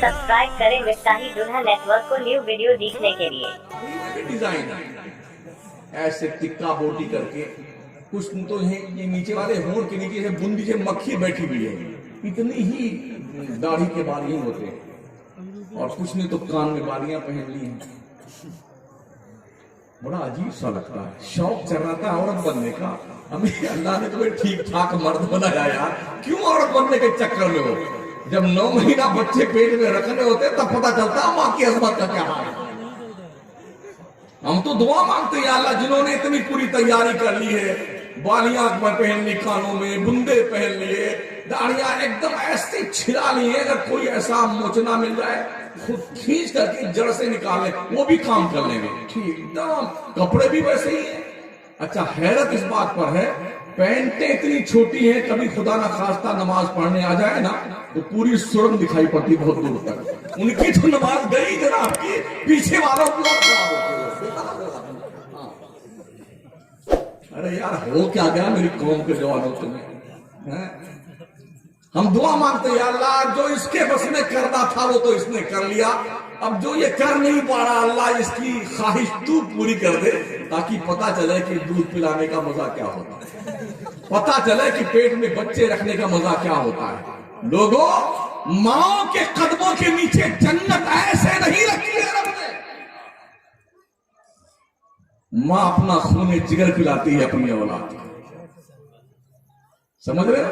Subscribe करें मिफ्ताही दुल्हा network को न्यू वीडियो देखने के लिए। डिजाइन ऐसे टिक्का बोटी करके, कुछ तो ये नीचे वाले होंठ के नीचे से बूंदी से मक्खी बैठी हुई है, इतनी ही दाढ़ी के बाल ही होते हैं, और कुछ ने तो कान में बालियां पहन ली हैं। बड़ा अजीब सा लगता है, शौक चल रहा था औरत बनने का, हमें अल्लाह ने तुम्हें ठीक ठाक मर्द बनाया यार, क्यों औरत बनने के चक्कर में हो? जब 9 महीना बच्चे पेट में रखने होते तब पता चलता माँ की अजमत का क्या हाल है। हम तो दुआ मांगते हैं अल्लाह, जिन्होंने इतनी पूरी तैयारी कर ली है, बालियां पहन ली, कानों में बुंदे पहन लिए, दाढ़ियां एकदम ऐसे छिला ली है, अगर कोई ऐसा मोचना मिल जाए खुद खींच करके जड़ से निकाल ले, वो भी काम कर लेंगे ठीक एकदम, कपड़े भी वैसे ही है। अच्छा, हैरत इस बात पर है, पैंटें इतनी छोटी हैं, कभी खुदा ना खास्ता नमाज पढ़ने आ जाए ना तो पूरी सुरंग दिखाई पड़ती बहुत दूर तक। उनकी तो नमाज गई जनाब की, पीछे वालों को खराब होते। अरे यार, हो क्या गया मेरी कौम के जवानों तुम्हें? हम दुआ मांगते हैं अल्लाह, जो इसके बस में करना था वो तो इसने कर लिया, अब जो ये कर नहीं पा रहा अल्लाह इसकी ख्वाहिश तू पूरी कर दे, ताकि पता चले कि दूध पिलाने का मजा क्या होता है, पता चले कि पेट में बच्चे रखने का मजा क्या होता है। लोगों, माओ के कदमों के नीचे जन्नत ऐसे नहीं रखी है रब ने। मां अपना खून जिगर पिलाती है अपनी औलाद को, समझ रहे हो?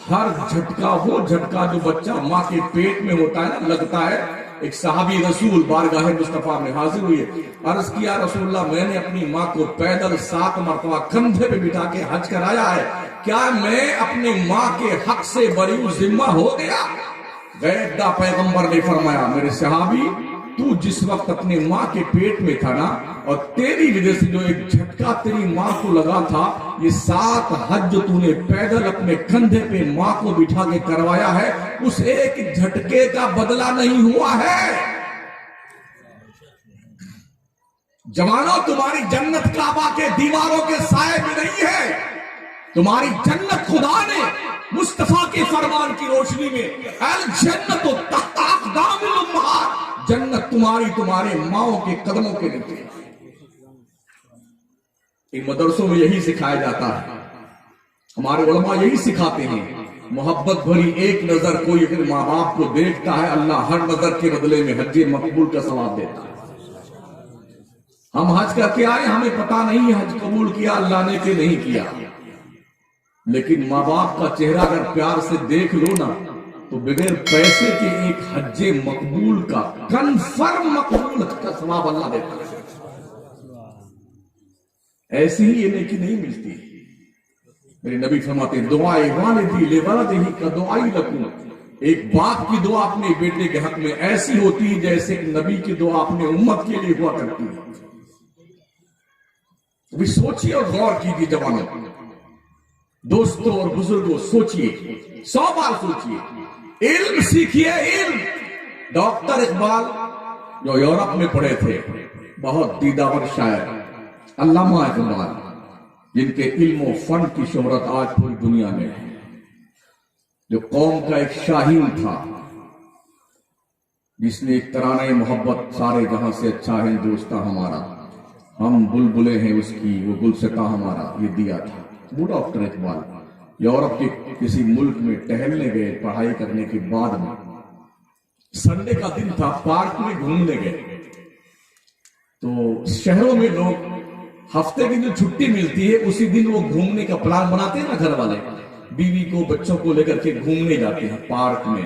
हर झटका, वो झटका जो बच्चा माँ के पेट में होता है ना, लगता है। एक सहाबी रसूल बारगाह मुस्तफा में हाजिर हुए, अर्ज किया रसूलल्लाह, मैंने अपनी माँ को पैदल 7 मरतबा कंधे पे बिठा के हज कराया है, क्या मैं अपनी माँ के हक से बरी जिम्मा हो गया? गैदा पैगंबर ने फरमाया, मेरे सहाबी, तू जिस वक्त अपने माँ के पेट में था ना, और तेरी वजह से जो एक झटका तेरी माँ को लगा था, ये 7 हज जो तूने पैदल अपने कंधे पे माँ को बिठा के करवाया है, उस एक झटके का बदला नहीं हुआ है। जवानों, तुम्हारी जन्नत काबा के दीवारों के साए में नहीं है, तुम्हारी जन्नत खुदा ने मुस्तफा के फरमान की रोशनी में, अल जन्नत तहता अक़दामिल उम्महात, जन्नत तुम्हारी तुम्हारे माओ के कदमों के नीचे। इन मदरसों में यही सिखाया जाता है, हमारे उलमा यही सिखाते हैं, मोहब्बत भरी एक नजर कोई अगर माँ बाप को देखता है, अल्लाह हर नजर के बदले में हज मकबूल का सवाब देता है। हम हज करके आए, हमें पता नहीं हज कबूल किया अल्लाह ने कि नहीं किया, लेकिन माँ बाप का चेहरा अगर प्यार से देख लो ना, तो बगैर पैसे के एक हज्जे मकबूल का, कन्फर्म मकबूल का सवाब अल्लाह देता है। ऐसी ही ये नेकी नहीं मिलती। मेरे नबी फरमाते हैं, दुआए वालिदी लिवलदिही का दुआई लकुम, एक बाप की दुआ अपने बेटे के हक में ऐसी होती है जैसे एक नबी की दुआ अपने उम्मत के लिए हुआ करती है। अभी सोचिए और गौर कीजिए जवानों, दोस्तों और बुजुर्गों, सोचिए, 100 बार सोचिए, इल्म सीखिए, इल्म। डॉक्टर इकबाल जो यूरोप में पढ़े थे, बहुत दीदावर शायर अल्लामा इकबाल, जिनके इल्म फन की शोहरत आज पूरी दुनिया में है, जो कौम का एक शाहीन था, जिसने एक तराने मोहब्बत, सारे जहां से अच्छा है दोस्ता हमारा, हम बुलबुले हैं उसकी, वो गुलसिता हमारा, ये दिया था। वो डॉक्टर इकबाल यूरोप के किसी मुल्क में टहलने गए, पढ़ाई करने के बाद में, संडे का दिन था, पार्क में घूमने गए, तो शहरों में लोग हफ्ते की जो छुट्टी मिलती है उसी दिन वो घूमने का प्लान बनाते हैं ना, घर वाले बीवी को बच्चों को लेकर के घूमने जाते हैं पार्क में।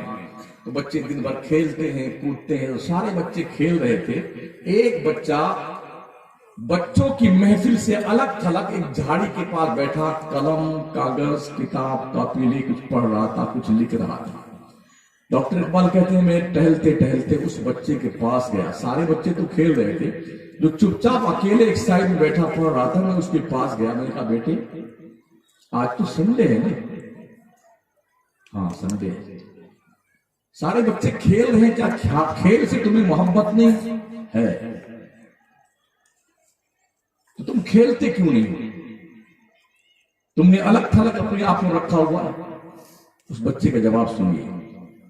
तो बच्चे दिन भर खेलते हैं, कूदते हैं, तो सारे बच्चे खेल रहे थे। एक बच्चा बच्चों की महफिल से अलग थलग एक झाड़ी के पास बैठा, कलम कागज किताब कॉपी लिए कुछ पढ़ रहा था, कुछ लिख रहा था। डॉक्टर इकबाल कहते हैं, मैं टहलते टहलते उस बच्चे के पास गया, सारे बच्चे तो खेल रहे थे, जो चुपचाप अकेले एक साइड में बैठा पढ़ रहा था, मैं उसके पास गया, मैंने कहा, बेटे आज तो संडे है ना? हाँ संडे है। सारे बच्चे खेल रहे हैं, क्या खेल से तुम्हें मोहब्बत नहीं है? तो तुम खेलते क्यों नहीं? तुमने अलग थलग अपने आप में रखा हुआ। उस बच्चे का जवाब सुनिए।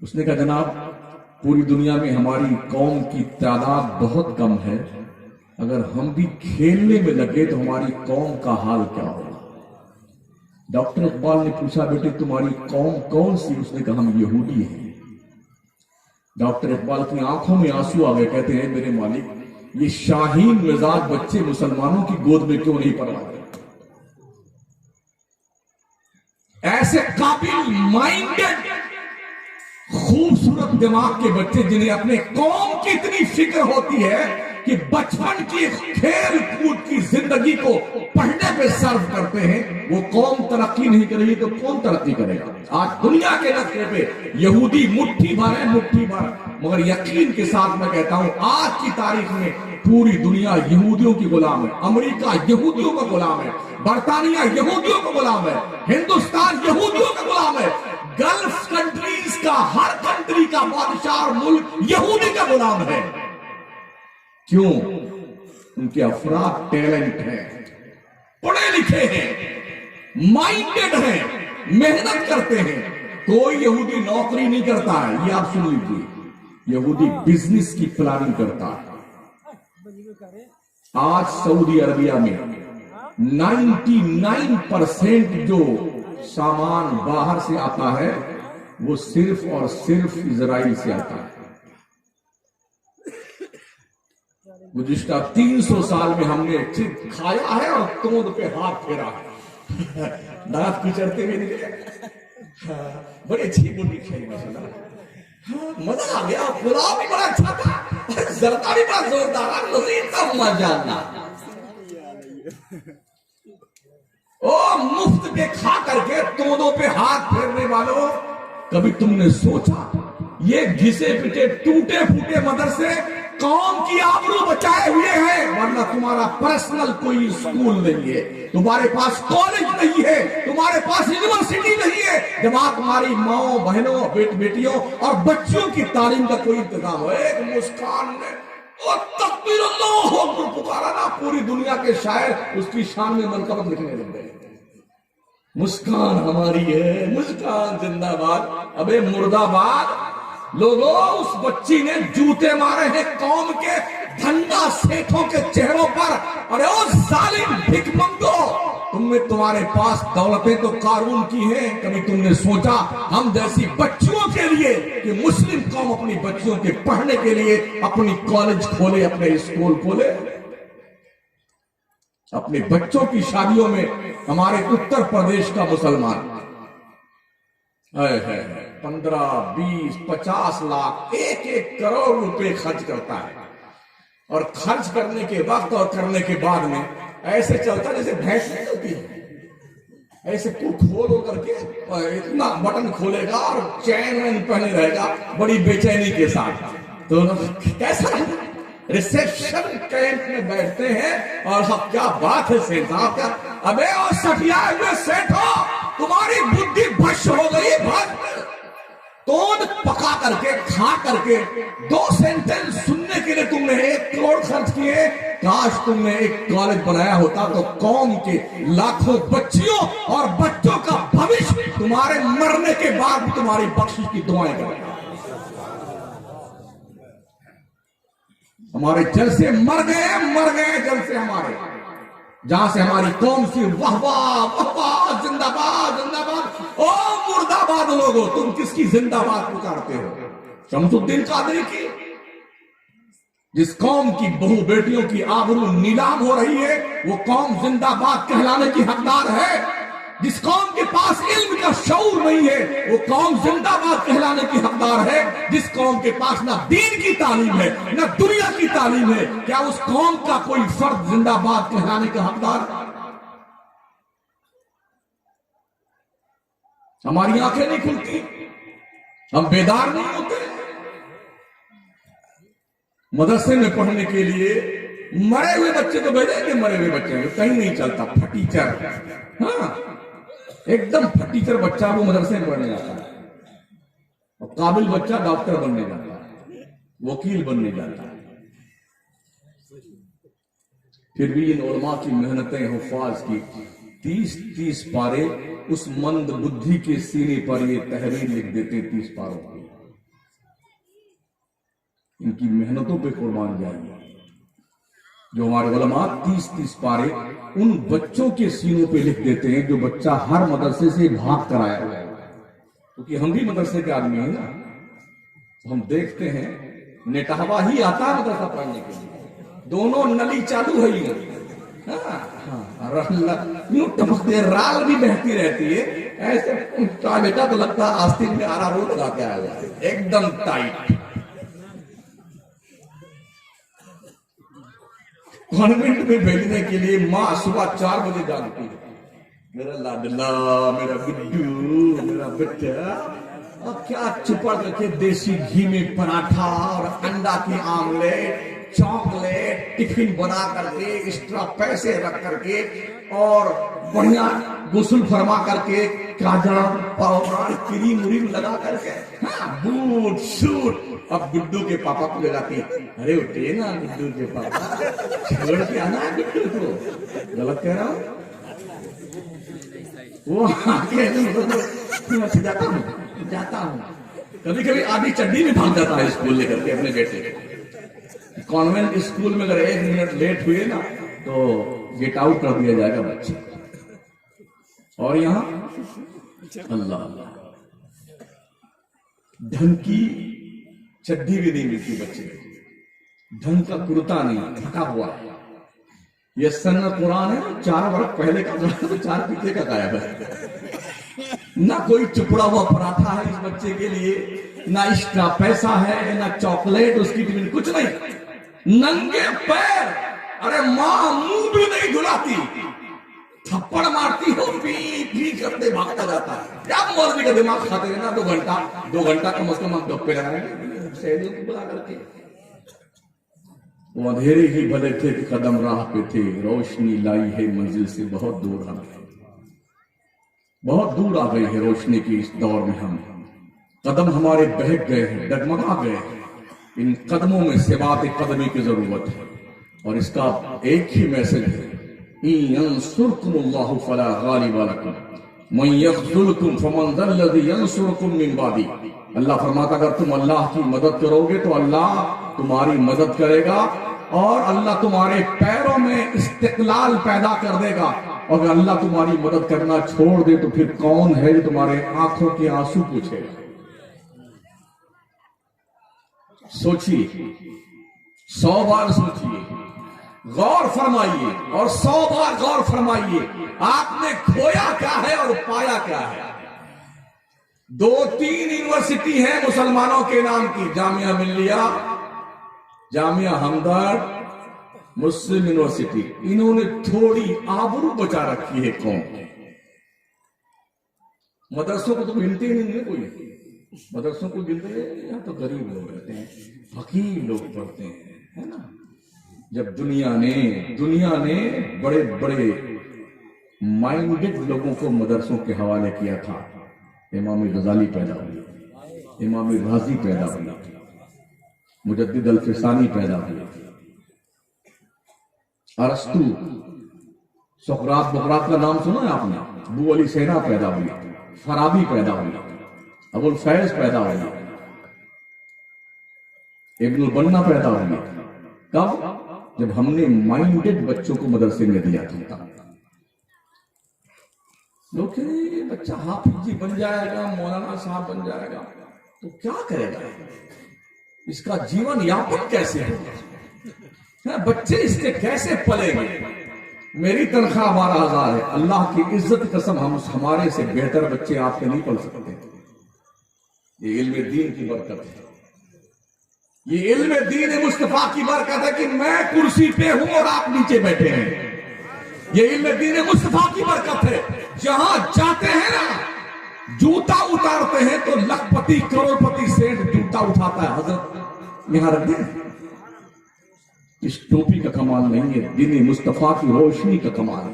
उसने कहा, जनाब पूरी दुनिया में हमारी कौम की तादाद बहुत कम है, अगर हम भी खेलने में लगे तो हमारी कौम का हाल क्या होगा। डॉक्टर इकबाल ने पूछा, बेटे तुम्हारी कौम कौन सी? उसने कहा, हम यहूदी हैं। डॉक्टर इकबाल की आंखों में आंसू आ गए। कहते हैं, मेरे मालिक, ये शाहीन मिजाज बच्चे मुसलमानों की गोद में क्यों नहीं पड़ रहे? ऐसे काबिल माइंडेड खूबसूरत दिमाग के बच्चे जिन्हें अपने कौम की इतनी फिक्र होती है कि बचपन की खेल कूद की जिंदगी को पढ़ने पे सर्व करते हैं, वो कौम तरक्की नहीं करेगी तो कौन तरक्की करेगा। आज दुनिया के नक्शे पे यहूदी मुट्ठी भर है, मुट्ठी भर। मगर यकीन के साथ मैं कहता हूं, आज की तारीख में पूरी दुनिया यहूदियों की गुलाम है। अमेरिका यहूदियों का गुलाम है, बरतानिया यहूदियों का गुलाम है, हिंदुस्तान यहूदियों का गुलाम है, गल्फ कंट्रीज का हर कंट्री का बादशाह मुल्क यहूदी का गुलाम है। क्यों? उनके अफराद टैलेंट है, पढ़े लिखे हैं, माइंडेड हैं, मेहनत करते हैं। कोई यहूदी नौकरी नहीं करता है, ये आप सुन लीजिए, यहूदी बिजनेस की प्लानिंग करता है। आज सऊदी अरबिया में 99% जो सामान बाहर से आता है वो सिर्फ और सिर्फ इजराइल से आता है। गुज़िश्ता 300 साल में हमने चित खाया है और तोंद पे हाथ फेरा है। दांत कुचरते हुए निकले। बड़ी अच्छी बोली खाई माशाल्लाह, मजा आ गया। पुलाव भी बड़ा अच्छा था, जरदा भी बड़ा जोरदार, लजीज था माशाल्लाह। ओ मुफ्त के खा करके तोंदों पे हाथ फेरने वालों, कभी तुमने सोचा ये घिसे पिटे टूटे फूटे मदरसे कौम की आबरू बचाए हुए हैं? वरना तुम्हारा पर्सनल कोई स्कूल नहीं है, तुम्हारे पास कॉलेज नहीं है, तुम्हारे पास यूनिवर्सिटी नहीं है, जहाँ तुम्हारी माओ बहनों बेटियों और बच्चियों की तालीम का कोई इंतजाम हो। एक मुस्कान ने और तकबीर अल्लाह अकबर पुकारा ना, पूरी दुनिया के शायर उसकी शान में मनकबत लिखने लग गए। मुस्कान हमारी है, मुस्कान जिंदाबाद। अबे मुर्दाबाद लोगों, उस बच्ची ने जूते मारे हैं कौम के धंधा सेठों के चेहरों पर। अरे ओ जालिम भिखमंगो, तुम्हारे पास दौलतें तो कारून की हैं, कभी तुमने सोचा हम जैसी बच्चियों के लिए कि मुस्लिम कौम अपनी बच्चियों के पढ़ने के लिए अपनी कॉलेज खोले, अपने स्कूल खोले? अपने बच्चों की शादियों में हमारे उत्तर प्रदेश का मुसलमान 15, 20, 50 लाख, 1-1 करोड़ रुपए खर्च करता है, और खर्च करने के वक्त और करने के बाद में ऐसे चलता जैसे भैंस नहीं होती है। ऐसे खोल करके इतना बटन खोलेगा और चैन वैन पहने रहेगा बड़ी बेचैनी के साथ। तो कैसा रिसेप्शन कैंप में बैठते हैं और सब क्या बात है सेठ साहब का। अबे और सटिया हुए सेठो, तुम्हारी बुद्धि भ्रष्ट हो गई। तोड़ पका करके खा करके 2 सेंटेंस सुनने के लिए तुमने 1 करोड़ खर्च किए। काश तुमने एक कॉलेज बनाया होता तो कौम के लाखों बच्चियों और बच्चों का भविष्य तुम्हारे मरने के बाद तुम्हारी बख्शिश की दुआएं करेगा। हमारे जल से मर गए जल से हमारे, जहां से हमारी कौम सी वाह वाह वाह वाह, जिंदाबाद जिंदाबाद। ओ मुर्दाबाद लोगों, तुम किसकी जिंदाबाद पुकारते हो? शमसुद्दीन कादरी की? जिस कौम की बहू बेटियों की आबरू नीलाम हो रही है, वो कौम जिंदाबाद कहलाने की हकदार है। जिस कौम के पास इल्म का शऊर नहीं है, वो कौम जिंदाबाद कहलाने की हकदार है। जिस कौम के पास ना दीन की तालीम है ना दुनिया की तालीम है, क्या उस कौम का कोई फर्द जिंदाबाद कहलाने का हकदार? हमारी आंखें नहीं खुलती, हम बेदार नहीं होते। मदरसे में पढ़ने के लिए मरे हुए बच्चे तो भेजेंगे, मरे हुए बच्चे कहीं नहीं चलता। फटीचर, हाँ एकदम फटीचर बच्चा वो मदरसे में पढ़ने जाता है, और काबिल बच्चा डॉक्टर बनने जाता है, वकील बनने जाता है। फिर भी इन उलमा की मेहनतें हुफ़ाज की 30-30 पारे उस मंद बुद्धि के सीने पर ये तहरीर लिख देते 30 पारों की। इनकी मेहनतों पे कुर्बान जाएंगे। जो हमारे उलमा 30-30 पारे उन बच्चों के सीनों पे लिख देते हैं जो बच्चा हर मदरसे से भाग कर आया हुआ है, क्योंकि हम भी मदरसे के आदमी हैं ना, तो हम देखते हैं नेटहवा ही आता है मदरसा पढ़ने के लिए, दोनों नली चालू है यूं टपकते, राल भी बहती रहती है ऐसे। बेटा तो लगता है आस्तीन में आरा रोड लगा के आया हुआ है, एकदम टाइट। कॉन्वेंट में भेजने के लिए माँ सुबह 4 बजे जागती है, मेरा लाडला, मेरा बिट्टू, मेरा बेटा, और क्या चुपड़ करके देसी घी में पराठा और अंडा की आमलेट, चॉकलेट, टिफिन बना करके, एक्स्ट्रा पैसे रख करके और बढ़िया गुस्ल फरमा करके, काजल पाउडर क्रीम व्रीम लगा करके, हाँ, बूट सूट। अब गुड्डू के पापा को लगाती है, अरे उठिए ना गुड्डू के पापा, छोड़ के आना गुड्डू को। गलत कह रहा हूं? वो आगे जाता हूं कभी कभी आधी चड्डी में भाग जाता है स्कूल लेकर के अपने बेटे। कॉन्वेंट स्कूल में अगर 1 मिनट लेट हुए ना तो गेट आउट कर दिया जाएगा बच्चे। और यहां अल्लाह अल्लाह, ढंग की चड्डी भी नहीं मिलती बच्चे, ढंग का कुर्ता नहीं, थका हुआ है। ये सन्न कुरान है, 4 वर्ष पहले का तो 4 पीछे का गायब है। ना कोई चुपड़ा हुआ पराठा है इस बच्चे के लिए, ना एक्स्ट्रा पैसा है, ना चॉकलेट उसकी टिफिन, कुछ नहीं, नंगे पैर। अरे माँ मुंह भी नहीं धुलाती, थप्पड़ मारती हो, पी पी करते भागता जाता है। क्या मौलवी का दिमाग खाते हैं ना 2 घंटा कम से कम हम गप्पे लगाएंगे सहेलियों को बुला करके। वो अंधेरे ही भले थे कि कदम राह पे थे, रोशनी लाई है मंजिल से बहुत दूर, हम बहुत दूर आ गए हैं रोशनी की इस दौर में। हम कदम हमारे बहक गए हैं, डगमगा गए हैं, इन कदमों में सिवात कदमी की जरूरत है। और इसका एक ही मैसेज है, यंसुरकुमुल्लाहु फला गालिब लकुम मन यख्ज़ुलकुम फमन ज़ल्लज़ी यंसुरकुम मिन बादी। अल्लाह फरमाता अगर तुम अल्लाह की मदद करोगे तो अल्लाह तुम्हारी मदद करेगा, और अल्लाह तुम्हारे पैरों में इस्तिक़लाल पैदा कर देगा। और अगर अल्लाह तुम्हारी मदद करना छोड़ दे तो फिर कौन है जो तुम्हारे आंखों के आंसू पूछेगा? सोचिए, 100 बार सोचिए, गौर फरमाइए, और 100 बार गौर फरमाइए, आपने खोया क्या है और पाया क्या है। 2-3 यूनिवर्सिटी है मुसलमानों के नाम की, जामिया मिल्लिया, जामिया हमदर्द, मुस्लिम यूनिवर्सिटी। इन्होंने थोड़ी आबरू बचा रखी है कौम। मदरसों को तो गिनते ही नहीं है कोई, मदरसों को गिनते हैं यहाँ तो गरीब लोग रहते हैं, फकीर लोग पढ़ते हैं, है ना। जब दुनिया ने बड़े बड़े माइंडेड लोगों को मदरसों के हवाले किया था, इमाम गजाली पैदा हुए, इमाम राजी पैदा हुए, मुजद्दिद अल-फिसानी पैदा हुए, अरस्तु, सुकरात बुकरात का नाम सुना है आपने, अबू अली सेना पैदा हुई, फराबी पैदा हुई, अबुल फैज पैदा हुआ, इब्नुल बन्ना पैदा हुआ। कब? जब हमने माइंडेड बच्चों को मदरसे में दिया था। लोग कह रहे हैं बच्चा हाफिज जी बन जाएगा, मौलाना साहब बन जाएगा, तो क्या करेगा, इसका जीवन यापन कैसे होगा, बच्चे इसके कैसे पलेंगे। मेरी तनख्वाह 12,000 है, अल्लाह की इज्जत कसम हम हमारे से बेहतर बच्चे आपके नहीं पढ़ सकते। ये इल्म दीन की बरकत है, ये इल्म दीन मुस्तफा की बरकत है कि मैं कुर्सी पे हूं और आप नीचे बैठे हैं। ये इल्म दीन मुस्तफा की बरकत है। जहां जाते हैं ना, जूता उतारते हैं तो लखपति करोड़पति सेठ जूता उठाता है, हजरत यहां रख दे। इस टोपी का कमाल नहीं है, दीन मुस्तफा की रोशनी का कमाल है।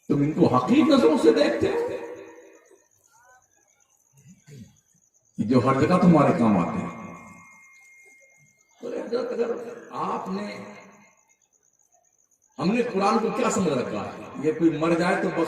तुम इनको हकीक नजरों से देखते हो, जो हर जगह तुम्हारे काम आते हैं। तो अगर हमने कुरान को क्या समझ रखा है, ये कोई मर जाए तो बस